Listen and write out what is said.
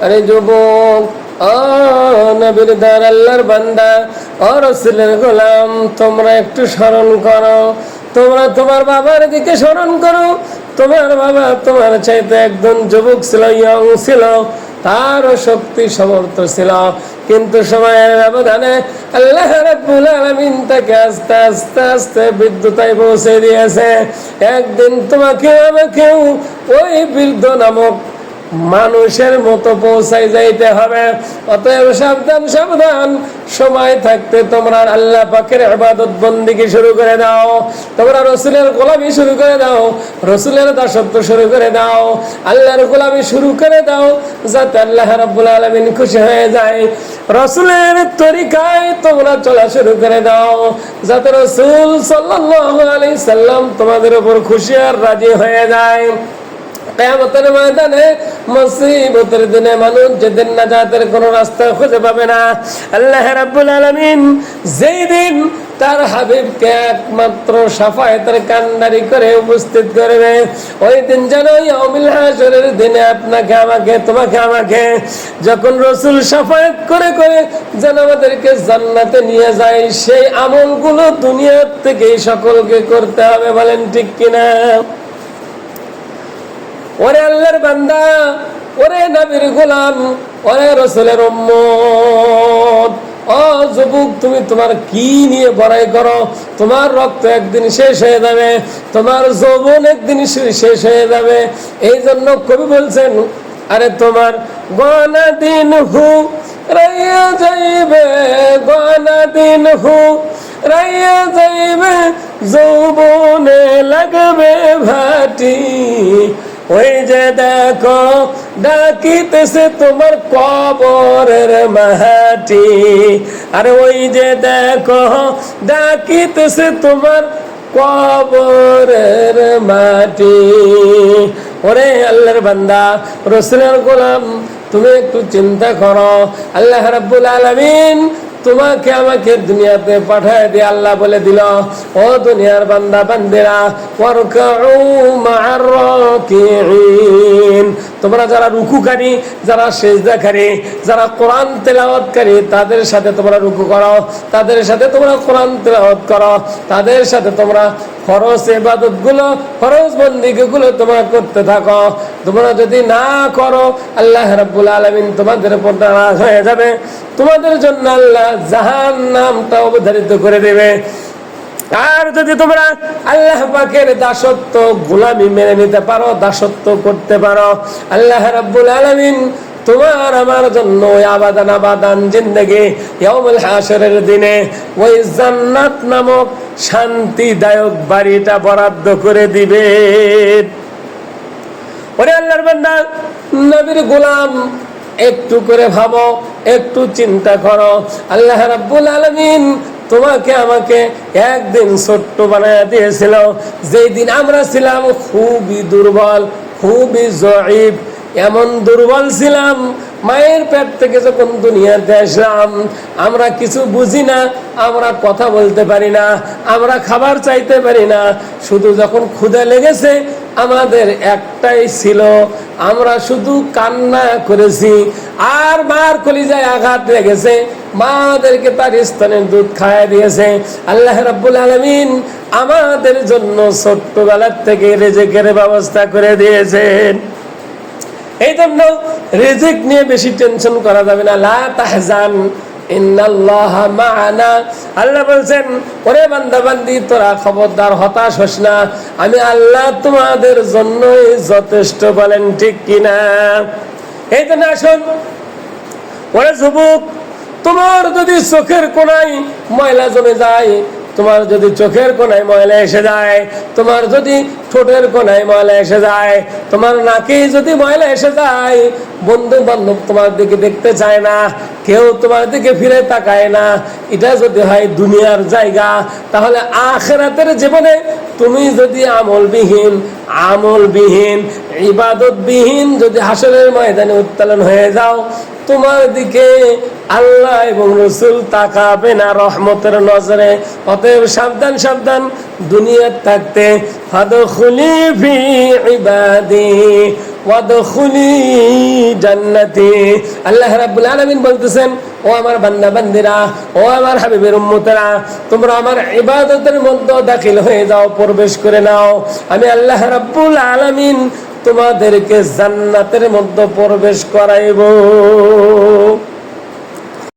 আরে যুবক, ও নবীর দার আল্লাহর বান্দা, ও রাসূলের গোলাম, তোমরা একটু স্মরণ করো, তোমরা তোমার বাবার দিকে স্মরণ করো। তোমার বাবা তোমার চাইতে একজন যুবক ছিল, ইয়ং ছিল, তারও শক্তি সমর্থ ছিল, কিন্তু সময়ের ব্যবধানে আল্লাহ রাব্বুল আলামিন তাকে আস্তে আস্তে আস্তে বৃদ্ধতায় পৌঁছে দিয়েছে। একদিন তোমাকে আমাকেও ওই বৃদ্ধ নামক মানুষের মতো পৌঁছায় যাইতে হবে। অতএব সাবধান সাবধান, সময় থাকতে তোমরা আল্লাহ পাকের ইবাদত বন্দেগী শুরু করে দাও, তোমরা রাসূলের গোলামি শুরু করে দাও, রাসূলের দাসত্ব শুরু করে দাও, আল্লাহর গোলামি শুরু করে দাও, যাতে আল্লাহ রাব্বুল আলামিন খুশি হয়ে যায়। রাসূলের তরিকায় তোমরা চলা শুরু করে দাও, যাতে রাসূল সাল্লাল্লাহু আলাইহি সাল্লাম তোমাদের উপর খুশি আর রাজি হয়ে যায়। কিয়ামতের ময়দানে, মুসিবতের দিনে মানুষ যেদিন নাজাতের কোনো রাস্তা খুঁজে পাবে না, আল্লাহ রাব্বুল আলামিন যেই দিন তার হাবিবকে একমাত্র শাফায়াতের কান্ডারি করে উপস্থিত করবে, ওই দিন যেন ইয়াউমুল হাশরের দিনে আপনাকে আমাকে তোমাকে আমাকে যখন রাসূল শাফায়াত করে করে যেন আমাদেরকে জান্নাতে নিয়ে যায়, সেই আমলগুলো দুনিয়ার থেকেই সকলকে করতে হবে। বলেন ঠিক কিনা? ওরে আল্লাহর বান্দা, ওরে নবীর গোলাম, ওরে রাসূলের উম্মত, ও যুবক, তুমি তোমার কি নিয়ে বড়াই করো? তোমার রক্ত একদিন শেষ হয়ে যাবে, তোমার যৌবন একদিন শেষ হয়ে যাবে। এই জন্য কবি বলছেন, আরে তোমার গনা দিন হু রাইয়া যাইবে, গনা দিন হু রাইয়া যাইবে, যৌবনে লাগবে ভাটি। ওই যে দেখো ডাকিতেছে তোমার কবরের মাটি, আরে ওই যে দেখো ডাকিতেছে তোমার কবরের মাটি। ওরে আল্লাহর বান্দা, রাসূলের গোলাম, তুমি একটু চিন্তা করো। আল্লাহ রাব্বুল আলামিন তোমাকে আমাকে দুনিয়াতে পাঠায় দিয়ে আল্লাহ বলে দিল, ও দুনিয়ার বান্দা বান্দিরা, ওয়ারকাউ মা'আর রাকিঈন, তোমরা যারা রুকুকারী, যারা সিজদাকারী, যারা কোরআন তেলাওয়াতকারী, তাদের সাথে তোমরা রুকু করো, তাদের সাথে তোমরা কোরআন তেলাওয়াত করো, তাদের সাথে তোমরা ফরজ ইবাদতগুলো, ফরজ বন্দেগীগুলো তোমরা করতে থাকো। তোমরা যদি না করো, আল্লাহ রাব্বুল আলামিন তোমাদের উপর নারাজ হয়ে যাবে, তোমাদের জন্য আল্লাহ জাহান্নামটা অবধারিত করে দেবে। আর যদি তোমরা আল্লাহ পাকের দাসত্ব গোলামি মেনে নিতে পারো, দাসত্ব করতে পারো, আল্লাহ রাব্বুল আলামিন তোমার আমার জন্য ওই আবাদান আবাদান জিন্দেগি ইয়াউমুল হাশরের দিনে ওই জান্নাত নামক শান্তিদায়ক বাড়িটা বরাদ্দ করে দিবে। ওরে আল্লাহর বান্দা, নবীর গোলাম, একটু করে ভাবো, একটু চিন্তা করো। আল্লাহ রাব্বুল আলামিন তোমাকে আমাকে একদিন ছোট্ট বানায় দিয়েছিল, যেই দিন আমরা ছিলাম খুবই দুর্বল, খুবই জয়ীফ। এমন দুর্বল ছিলাম, মায়ের পেট থেকে যখন দুনিয়াতে আসলাম, আমরা কিছু বুঝি না, আমরা কথা বলতে পারি না, আমরা খাবার চাইতে পারি না। শুধু যখন ক্ষুধা লেগেছে, আমাদের একটাই ছিল, আমরা শুধু কান্না করেছি। আর মার কলিজায় আঘাত লেগেছে, মাদেরকে তার স্তনের দুধ খাইয়ে দিয়েছে। আল্লাহ রাব্বুল আলামিন আমাদের জন্য ছোট্টবেলার থেকে রিজিকের ব্যবস্থা করে দিয়েছেন। এই জন্য রিজিক নিয়ে বেশি টেনশন করা যাবে না। লা তাহজান ইন্নাল্লাহা মা'ানা, আল্লাহ বলছেন, ওরে বান্দা বান্দি, তোরা খবরদার হতাশ হোস না, আমি আল্লাহ তোমাদের জন্যই যথেষ্ট। বলেন ঠিক কিনা? এই জন্য আসুন, ওরে যুবক, তোমার যদি চোখের কোণায় ময়লা জমে যায়, তোমার যদি চোখের কোণায় ময়লা এসে যায়, তোমার যদি ঠোঁটের কোণায় ময়লা এসে যায়, তোমার নাকে যদি ময়লা এসে যায়, বন্ধু বান্ধব তোমার দিকে দেখতে চায় না, কেউ তোমার দিকে ফিরে তাকায় না, এটা যদি হয় দুনিয়ার জায়গা, তাহলে আখিরাতের জীবনে তুমি যদি আমলবিহীন ইবাদতবিহীন যদি হাসরের ময়দানে উত্তোলন হয়ে যাও, তোমার দিকে আল্লাহ এবং রাসূল তাকাবে না রহমতের নজরে। অতএব সাবধান সাবধান, দুনিয়ার থাকতে ফাদখুলি ফি ইবাদি ওয়াদখুলি জান্নাতি। আল্লাহ রাব্বুল আলামিন বলতেছেন, ও আমার বান্দা বান্দিরা, ও আমার হাবিবের উম্মতেরা, তোমরা আমার ইবাদতের মধ্যে দাখিল হয়ে যাও, প্রবেশ করে নাও। আমি আল্লাহ রাব্বুল আলামিন তোমাদেরকে জান্নাতের মধ্যে প্রবেশ করাইব।